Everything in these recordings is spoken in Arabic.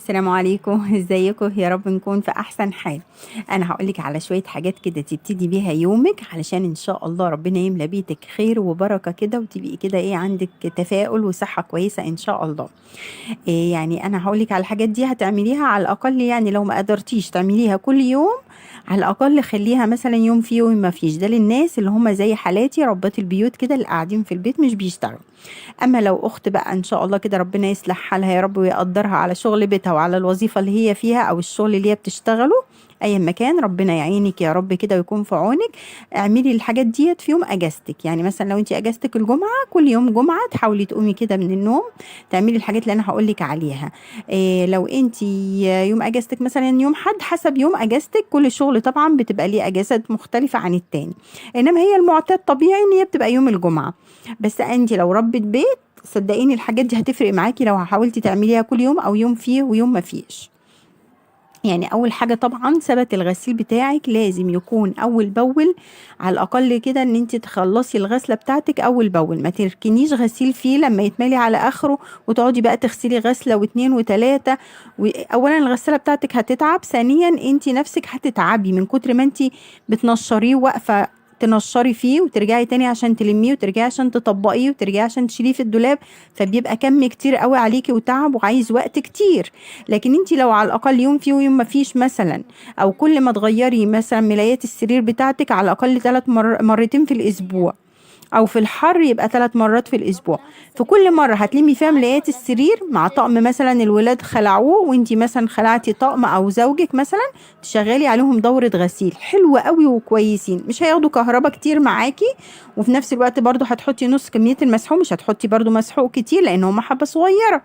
السلام عليكم. ازيكم؟ يا رب نكون في احسن حال. انا هقولك على شوية حاجات كده تبتدي بيها يومك علشان ان شاء الله ربنا يملى بيتك خير وبركة كده، وتبقي كده عندك تفاؤل وصحة كويسة ان شاء الله. يعني انا هقولك على الحاجات دي هتعمليها على الاقل، يعني لو ما قدرتيش تعمليها كل يوم، على الاقل خليها مثلا يوم فيه ويوم ما فيش. ده للناس اللي هم زي حالاتي، ربات البيوت كده اللي قاعدين في البيت مش بيشتغلوا. اما لو اخت بقى ان شاء الله كده ربنا يصلح حالها يا رب ويقدرها على شغل بيتها وعلى الوظيفة اللي هي فيها او الشغل اللي هي بتشتغله، ايا مكان، ربنا يعينك يا رب كده ويكون في عونك. اعملي الحاجات ديت في يوم اجازتك. يعني مثلا لو انت اجازتك الجمعة، كل يوم جمعة تحاولي تقومي كده من النوم تعملي الحاجات اللي انا هقولك عليها. لو انت يوم اجازتك مثلا يوم حد، حسب يوم اجازتك، كل شغل طبعا بتبقى ليه اجازات مختلفة عن التاني، انما هي المعتاد طبيعي ان هي بتبقى يوم الجمعة. بس انت لو ربة بيت، صدقيني الحاجات دي هتفرق معاكي لو حاولتي تعمليها كل يوم او يوم فيه ويوم ما فيش. يعني اول حاجة طبعا ثبت الغسيل بتاعك لازم يكون اول باول، على الاقل كده ان انت تخلصي الغسلة بتاعتك اول باول. ما تركنيش غسيل فيه لما يتملي على اخره وتقعدي بقى تغسلي غسلة واتنين وتلاتة. اولا الغسالة بتاعتك هتتعب، ثانيا انت نفسك هتتعبي من كتر ما انت بتنشريه واقفة تنشري فيه وترجعي تاني عشان تلميه وترجعي عشان تطبقيه وترجعي عشان تشيليه في الدولاب. فبيبقى كم كتير قوي عليكي وتعب وعايز وقت كتير. لكن انت لو على الاقل يوم فيه ويوم ما فيش مثلا، او كل ما تغيري مثلا ملايات السرير بتاعتك على الاقل مرتين في الاسبوع، او في الحر يبقى 3 مرات في الاسبوع. في كل مره هتلمي فيها ملايات السرير مع طقم مثلا الولاد خلعوه وانتي مثلا خلعتي طقم، او زوجك مثلا، تشغلي عليهم دوره غسيل حلوه قوي وكويسين. مش هياخدوا كهرباء كتير معاكي، وفي نفس الوقت برضو هتحطي نص كميه المسحوق، مش هتحطي برضو مسحوق كتير لان هم حبه صغيره.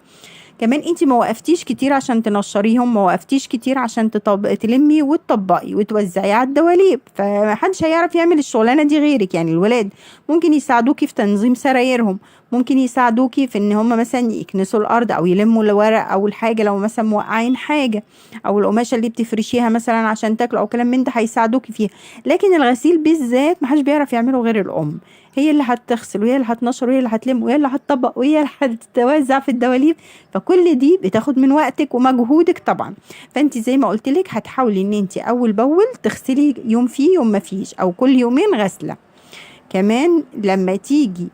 كمان انت ما وقفتيش كتير عشان تنشريهم، ما وقفتيش كتير عشان تلمي وتطبقي وتوزعي على الدواليب، فمحدش هيعرف يعمل الشغلانه دي غيرك. يعني الولاد ممكن يساعدوكي في تنظيم سرايرهم، ممكن يساعدوكي في ان هم مثلا يكنسوا الارض او يلموا الورق او الحاجه لو مثلا موقعين حاجه، او القماشه اللي بتفرشيها مثلا عشان تاكلوا او كلام من ده هيساعدوكي فيها. لكن الغسيل بالذات محدش بيعرف يعمله غير الام. هي اللي هتغسل وهي اللي هتنشر وهي اللي هتلم وهي اللي هتطبق وهي اللي هتوزع في الدواليب. فكل دي بتاخد من وقتك ومجهودك طبعا. فانت زي ما قلت لك هتحاولي ان انت اول باول تغسلي يوم فيه يوم ما فيش، او كل يومين غسله. كمان لما تيجي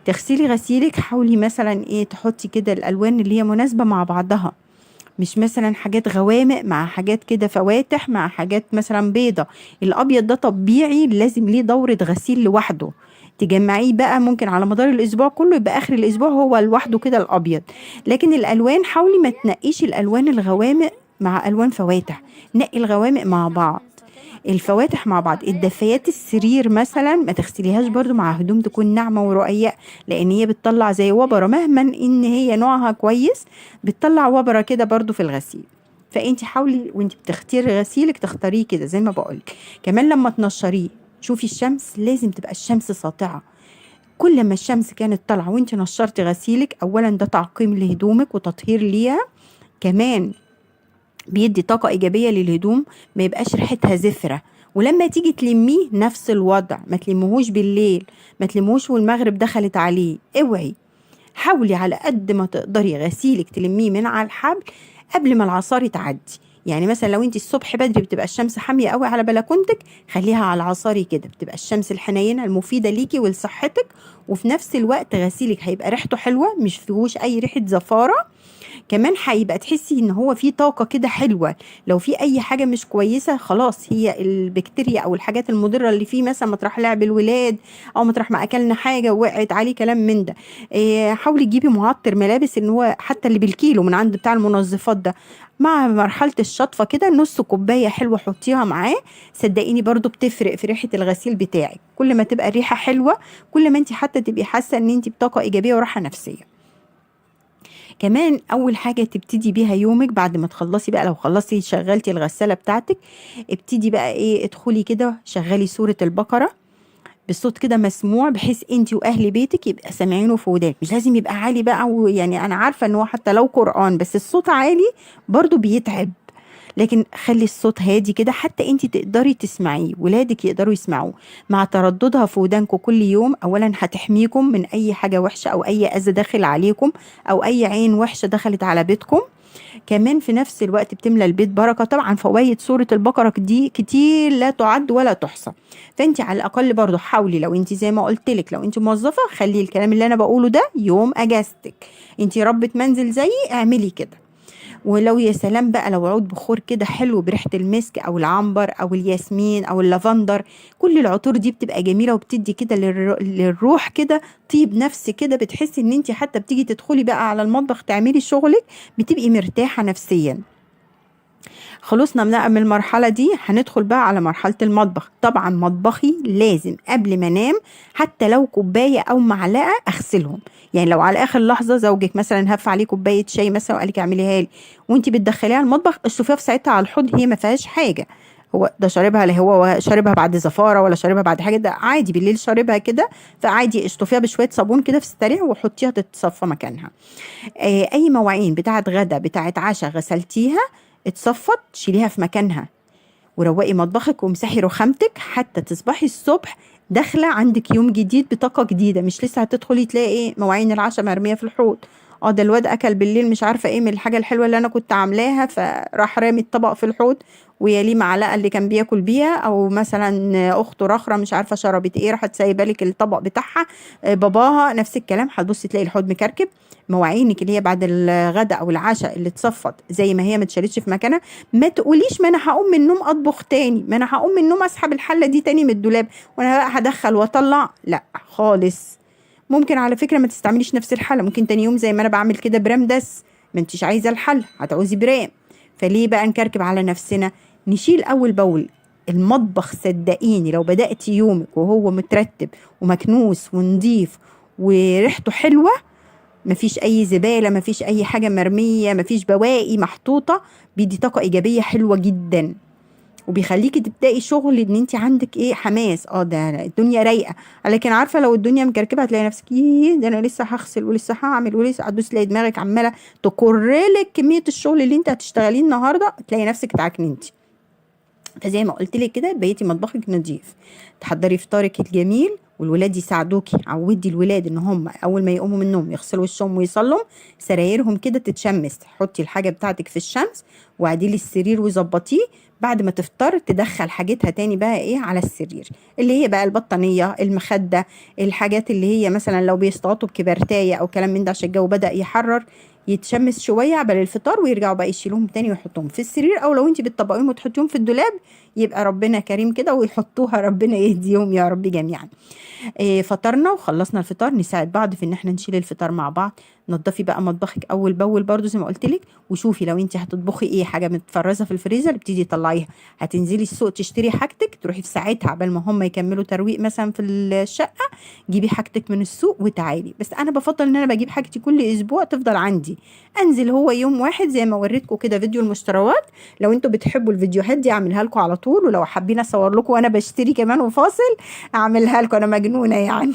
تغسلي غسيلك حاولي مثلا تحطي كده الالوان اللي هي مناسبه مع بعضها، مش مثلا حاجات غوامق مع حاجات كده فواتح مع حاجات مثلا بيضة. الابيض ده طبيعي لازم ليه دورة غسيل لوحده، تجمعيه بقى ممكن على مدار الاسبوع كله، يبقى اخر الاسبوع هو لوحده كده الابيض. لكن الالوان حاولي ما تنقيش الالوان الغوامق مع الوان فواتح، نقي الغوامق مع بعض، الفواتح مع بعض. الدفايات السرير مثلا ما تغسليهاش برضو مع هدوم تكون ناعمة ورقيقة، لان هي بتطلع زي وبرة مهما ان هي نوعها كويس، بتطلع وبرة كده برضو في الغسيل. فانت حاولي وانت بتختاري غسيلك تختاريه كده زي ما بقولك. كمان لما تنشريه شوفي الشمس، لازم تبقى الشمس ساطعة. كل ما الشمس كانت طالعة وانت نشرتي غسيلك، اولا ده تعقيم لهدومك وتطهير ليها، كمان بيدي طاقة إيجابية للهدوم، ما يبقاش ريحتها زفرة. ولما تيجي تلميه نفس الوضع، ما تلمهوش بالليل، ما تلمهوش والمغرب دخلت عليه، اوعي. حاولي على قد ما تقدري غسيلك تلميه من على الحبل قبل ما العصاري تعدي. يعني مثلا لو انت الصبح بدري بتبقى الشمس حامية قوي على بلكونتك، خليها على العصاري كده، بتبقى الشمس الحنينة المفيدة ليكي ولصحتك، وفي نفس الوقت غسيلك هيبقى ريحته حلوة مش فيهوش اي ريحة زفارة. كمان هيبقى تحسي ان هو في طاقة كده حلوة. لو في اي حاجة مش كويسة خلاص، هي البكتيريا او الحاجات المضرة اللي فيه، مثلا مطرح لعب الولاد او مطرح ما اكلنا حاجة وقعت عليه كلام من ده. حاولي تجيبي معطر ملابس، ان هو حتى اللي بالكيلو من عند بتاع المنظفات ده، مع مرحلة الشطفة كده نص كوباية حلوة حطيها معاه. صدقيني برضو بتفرق في ريحة الغسيل بتاعك. كل ما تبقى الريحة حلوة، كل ما انت حتى تبقي حاسة ان انت بطاقة ايجابية وراحة نفسية. كمان اول حاجه تبتدي بيها يومك بعد ما تخلصي بقى، لو خلصتي شغلتي الغساله بتاعتك، ابتدي بقى ادخلي كده شغلي سوره البقره بصوت كده مسموع، بحيث انت واهل بيتك يبقى سامعينه في ودانك. مش لازم يبقى عالي بقى، ويعني انا عارفه ان هو حتى لو قران بس الصوت عالي برضو بيتعب. لكن خلي الصوت هادي كده حتى انت تقدري تسمعيه، ولادك يقدروا يسمعوه. مع ترددها في ودانكم كل يوم، اولا هتحميكم من اي حاجة وحشة او اي اذى داخل عليكم، او اي عين وحشة دخلت على بيتكم. كمان في نفس الوقت بتملى البيت بركة. طبعا فوائد سورة البقرة دي كتير لا تعد ولا تحصى. فانت على الاقل برضو حاولي، لو انت زي ما قلت لك لو انت موظفة خلي الكلام اللي انا بقوله ده يوم اجازتك. انت ربة منزل زيي اعملي كده. ولو يا سلام بقى لو عود بخور كده حلو بريحة المسك او العنبر او الياسمين او اللافندر، كل العطور دي بتبقى جميلة وبتدي كده للروح كده طيب نفس كده. بتحسي ان انت حتى بتيجي تدخلي بقى على المطبخ تعملي شغلك بتبقي مرتاحة نفسيا. خلصنا من المرحلة دي هندخل بقى على مرحلة المطبخ. طبعا مطبخي لازم قبل ما انام حتى لو كوباية او معلقة اغسلهم. يعني لو على اخر لحظة زوجك مثلا هف عليه كوباية شاي مثلا وقالك اعمليها لي وانت بتدخليها المطبخ، اشطفيها في ساعتها على الحوض، هي ما فيهاش حاجة. هو ده شاربها، لا هو شاربها بعد زفارة ولا شاربها بعد حاجة، ده عادي بالليل شاربها كده، فعادي اشطفيها بشوية صابون كده في السريع وحطيها تتصفى مكانها. اي مواعين بتاعت غدا بتاعت عشاء غسلتيها اتصفت شيليها في مكانها، وروقي مطبخك وامسحي رخامتك حتى تصبحي الصبح داخله عندك يوم جديد بطاقه جديده. مش لسه هتدخلي تلاقي ايه مواعين العشاء مرميه في الحوض، اه ده الواد اكل بالليل مش عارفه ايه من الحاجه الحلوه اللي انا كنت عاملاها فراح رامي الطبق في الحوض ويليه معلقه اللي كان بياكل بيها، او مثلا اخته رخره مش عارفه شربت ايه راحت سايبه لك الطبق بتاعها. باباها نفس الكلام، هتبصي تلاقي الحوض مكركب. مواعينك اللي هي بعد الغداء او العشاء اللي اتصفت زي ما هي ما اتشالتش في مكانها. ما تقوليش ما انا هقوم من النوم اطبخ تاني، ما انا هقوم من النوم اسحب الحله دي تاني من الدولاب وانا بقى هدخل واطلع، لا خالص. ممكن على فكره ما تستعمليش نفس الحله، ممكن تاني يوم زي ما انا بعمل كده برام دس، ما انتيش عايزه الحل هتعوزي برام. فليه بقى نكركب على نفسنا؟ نشيل اول باول. المطبخ صدقيني لو بدأتي يومك وهو مترتب ومكنوس ونضيف وريحته حلوه، مفيش اي زباله مفيش اي حاجه مرميه مفيش بواقي محطوطه، بيدي طاقه ايجابيه حلوه جدا. وبيخليكي تبداي شغل ان انت عندك ايه حماس، ده الدنيا رايقه. لكن عارفه لو الدنيا مكركبه هتلاقي نفسك ايه ده انا لسه هغسل ولسه هعمل ولسه هتدوس، تلاقي دماغك عماله تكرلك كميه الشغل اللي انت هتشتغليه النهارده، تلاقي نفسك اتعكننتي. فزي ما قلت لك كده بقيتي مطبخك نظيف، تحضري فطارك الجميل والولاد يساعدوكي. عودي الولاد ان هم اول ما يقوموا من النوم يغسلوا وشهم ويصلوا، سرايرهم كده تتشمس، حطي الحاجه بتاعتك في الشمس وعديلي السرير وظبطيه. بعد ما تفطر تدخل حاجتها تاني بقى ايه على السرير، اللي هي بقى البطانيه المخده، الحاجات اللي هي مثلا لو بيستغطوا بكبرتايه او كلام من ده عشان الجو بدأ يحرر، يتشمس شويه قبل الفطار ويرجعوا بقى يشيلوهم تاني ويحطوهم في السرير. او لو انت بتطبقيهم وتحطيهم في الدولاب يبقى ربنا كريم كده ويحطوها، ربنا يهديهم يا رب جميعا. فطرنا وخلصنا الفطار نساعد بعض في ان احنا نشيل الفطار مع بعض. نضفي بقى مطبخك اول باول برضو زي ما قلت لك، وشوفي لو انت هتطبخي ايه حاجه متفرزه في الفريزر ابتدي طلعيها. هتنزلي السوق تشتري حاجتك تروحي في ساعتها عبال ما هم يكملوا ترويق مثلا في الشقه، جيبي حاجتك من السوق وتعالي. بس انا بفضل ان انا بجيب حاجتي كل اسبوع تفضل عندي، انزل هو يوم واحد زي ما وريتكم كده فيديو المشتريات. لو انتوا بتحبوا الفيديوهات دي اعملها لكم على طول، ولو حابين اصور لكم وانا بشتري كمان وفاصل اعملها لكم، انا مجنونه يعني.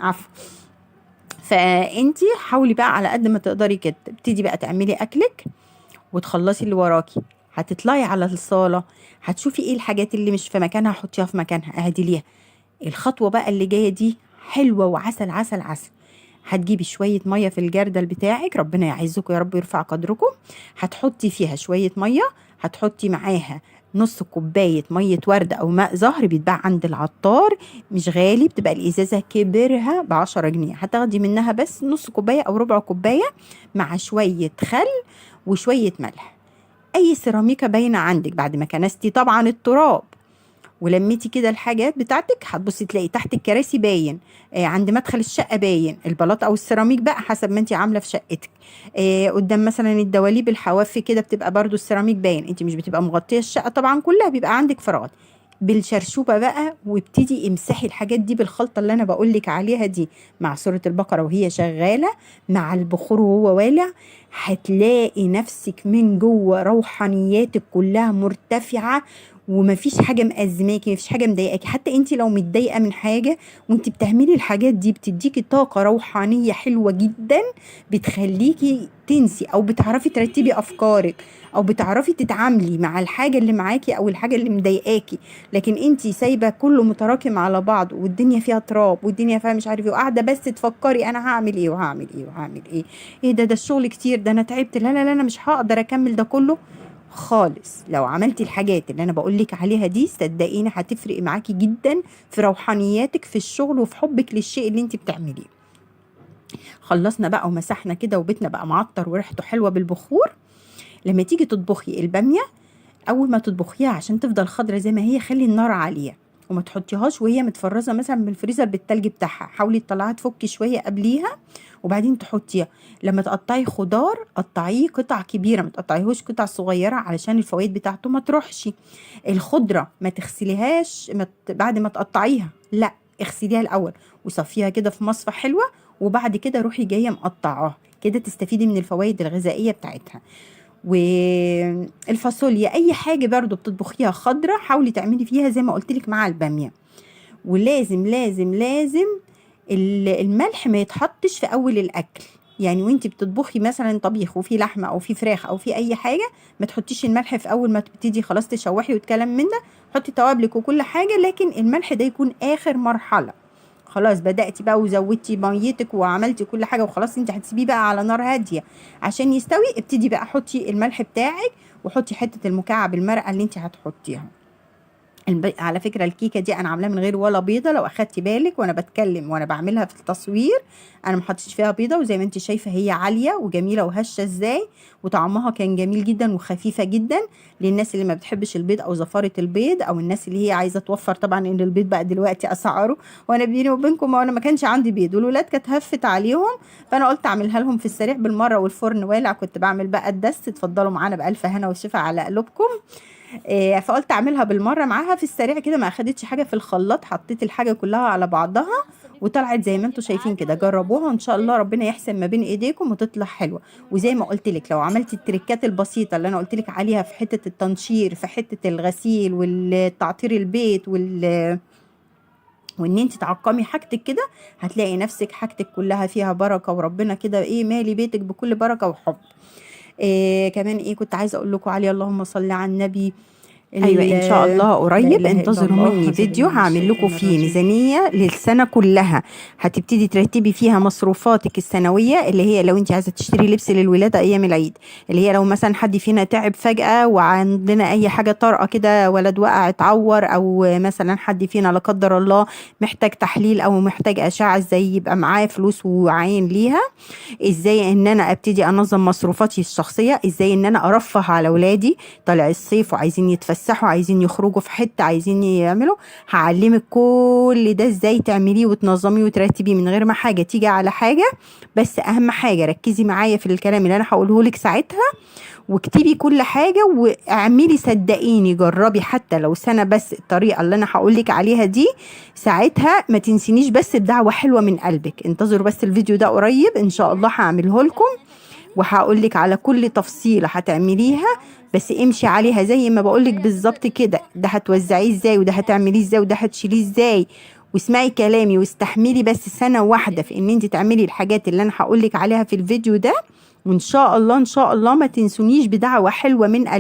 عفوا. فانتي حاولي بقى على قد ما تقدري كده تبتدي بقى تعملي اكلك وتخلصي اللي وراكي. هتطلعي على الصاله هتشوفي ايه الحاجات اللي مش في مكانها حطيها في مكانها اعدليها. الخطوه بقى اللي جايه دي حلوه وعسل عسل عسل. هتجيبي شويه ميه في الجردل بتاعك، ربنا يعزكم يا رب ويرفع قدركم. هتحطي فيها شويه ميه، هتحطي معاها نص كوباية مية ورد أو ماء زهر بيتباع عند العطار، مش غالي، بتبقى الإزازة كبرها ب10 جنيه، هتاخدي منها بس نص كوباية أو ربع كوباية مع شوية خل وشوية ملح. أي سيراميكا باينة عندك بعد ما كنستي طبعا التراب ولميتي كده الحاجات بتاعتك، هتبصي تلاقي تحت الكراسي باين، عند مدخل الشقه باين البلاط او السيراميك بقى حسب ما انت عامله في شقتك. قدام مثلا الدواليب الحواف كده بتبقى برضو السيراميك باين، انت مش بتبقى مغطيه الشقه طبعا كلها، بيبقى عندك فراغات. بالشرشوبه بقى وابتدي امسحي الحاجات دي بالخلطه اللي انا بقول لك عليها دي مع سوره البقره وهي شغاله مع البخور وهو والع. هتلاقي نفسك من جوه روحانياتك كلها مرتفعه ومفيش حاجه مأزماكي، مفيش حاجه مضايقاكي. حتى انت لو متضايقه من حاجه وانت بتعملي الحاجات دي بتديكي طاقه روحانيه حلوه جدا، بتخليكي تنسي، او بتعرفي ترتبي افكارك، او بتعرفي تتعاملي مع الحاجه اللي معاكي او الحاجه اللي مضايقاكي. لكن انت سايبه كله متراكم على بعض، والدنيا فيها تراب، والدنيا فيها مش عارف ايه، وقاعده بس تفكري انا هعمل ايه وهعمل ايه وهعمل ايه، ايه ده الشغل كتير، ده انا تعبت، لا لا لا انا مش هقدر اكمل ده كله خالص. لو عملتي الحاجات اللي انا بقولك عليها دي صدقيني هتفرق معاكي جدا في روحانياتك في الشغل وفي حبك للشيء اللي انت بتعمليه. خلصنا بقى ومسحنا كده وبيتنا بقى معطر وريحته حلوه بالبخور. لما تيجي تطبخي الباميه، اول ما تطبخيها عشان تفضل خضرة زي ما هي، خلي النار عاليه وما تحطيهاش وهي متفرزه مثلا من الفريزر بالتلج بتاعها. حاولي تطلعيها تفكي شويه قبليها وبعدين تحطيها. لما تقطعي خضار قطعيه قطع كبيره، ما تقطعيهوش قطع صغيره علشان الفوائد بتاعته ما تروحش. الخضره ما تغسليهاش بعد ما تقطعيها، لا اغسليها الاول وصفيها كده في مصفى حلوه، وبعد كده روحي جايه مقطعاها كده تستفيدي من الفوائد الغذائيه بتاعتها. والفاصوليا اي حاجه برضو بتطبخيها خضره حاولي تعملي فيها زي ما قلت لك مع الباميه. ولازم لازم لازم الملح ما يتحطش في اول الاكل. يعني وانت بتطبخي مثلا طبيخ وفي لحمه او في فراخ او في اي حاجه، ما تحطيش الملح في اول ما تبتدي خلاص تشوحي والكلام من ده. حطي توابلك وكل حاجه، لكن الملح ده يكون اخر مرحله. خلاص بدأتي بقى وزودتي ميتك وعملتي كل حاجة وخلاص، انت هتسيبيه بقى على نار هادية عشان يستوي. ابتدي بقى حطي الملح بتاعك، وحطي حتة المكعب المرقة اللي انت هتحطيها. على فكرة الكيكة دي انا عاملاها من غير ولا بيضة، لو اخدتي بالك وانا بتكلم وانا بعملها في التصوير انا ما حطيتش فيها بيضة. وزي ما انت شايفة هي عالية وجميلة وهشة ازاي، وطعمها كان جميل جدا وخفيفة جدا للناس اللي ما بتحبش البيض او زفارة البيض، او الناس اللي هي عايزة توفر. طبعا ان البيض بقى دلوقتي اسعاره، وانا بيني وبينكم وانا ما كانش عندي بيض والولاد كانت هفت عليهم، فانا قلت اعملها لهم في السريع بالمرة والفرن والع. كنت بعمل بقى الدست، اتفضلوا معانا بألف هنا وشفا على قلوبكم. فقلت اعملها بالمره معاها في السريع كده، ما اخدتش حاجه في الخلاط، حطيت الحاجه كلها على بعضها وطلعت زي ما انتم شايفين كده. جربوها وان شاء الله ربنا يحسن ما بين ايديكم وتطلع حلوه. وزي ما قلت لك لو عملتي التريكات البسيطه اللي انا قلت لك عليها في حته التنشير، في حته الغسيل والتعطير البيت وان انت تعقمي حاجتك كده، هتلاقي نفسك حاجتك كلها فيها بركه، وربنا كده ايه مالي بيتك بكل بركه وحب. كمان ايه كنت عايزه اقول لكم عليه، اللهم صل على النبي. ايوه ان شاء الله لا قريب إله إلا انتظروا الله. مني أعوذ فيديو بالله من هعمل لكم الشيطان فيه الرجيم. ميزانيه للسنه كلها. هتبتدي ترتبي فيها مصروفاتك السنويه، اللي هي لو انت عايزه تشتري لبس للولاده ايام العيد، اللي هي لو مثلا حد فينا تعب فجاه وعندنا اي حاجه طارئه كده، ولد وقع اتعور، او مثلا حد فينا لا قدر الله محتاج تحليل او محتاج اشعه، ازاي يبقى معاه فلوس وعين ليها. ازاي ان انا ابتدي انظم مصروفاتي الشخصيه، ازاي ان انا ارفه على اولادي، طالع الصيف وعايزين يتفسحوا، عايزين يخرجوا في حته، عايزين يعملوا. هعلمك كل ده ازاي تعمليه وتنظميه وترتبيه من غير ما حاجه تيجي على حاجه. بس اهم حاجه ركزي معايا في الكلام اللي انا هقوله لك ساعتها، واكتبي كل حاجة واعملي. صدقيني جربي حتى لو سنة بس الطريقة اللي انا هقولك عليها دي، ساعتها ما تنسينيش بس بدعوة حلوة من قلبك. انتظروا بس الفيديو ده قريب ان شاء الله هعمله لكم، وهقولك على كل تفصيلة هتعمليها. بس امشي عليها زي ما بقولك بالظبط كده، ده هتوزعيه ازاي، وده هتعمليه ازاي، وده هتشيليه ازاي. واسمعي كلامي واستحملي بس سنة واحدة في ان انت تعملي الحاجات اللي انا هقولك عليها في الفيديو ده، وان شاء الله ان شاء الله ما تنسونيش بدعوة حلوة من قلبك.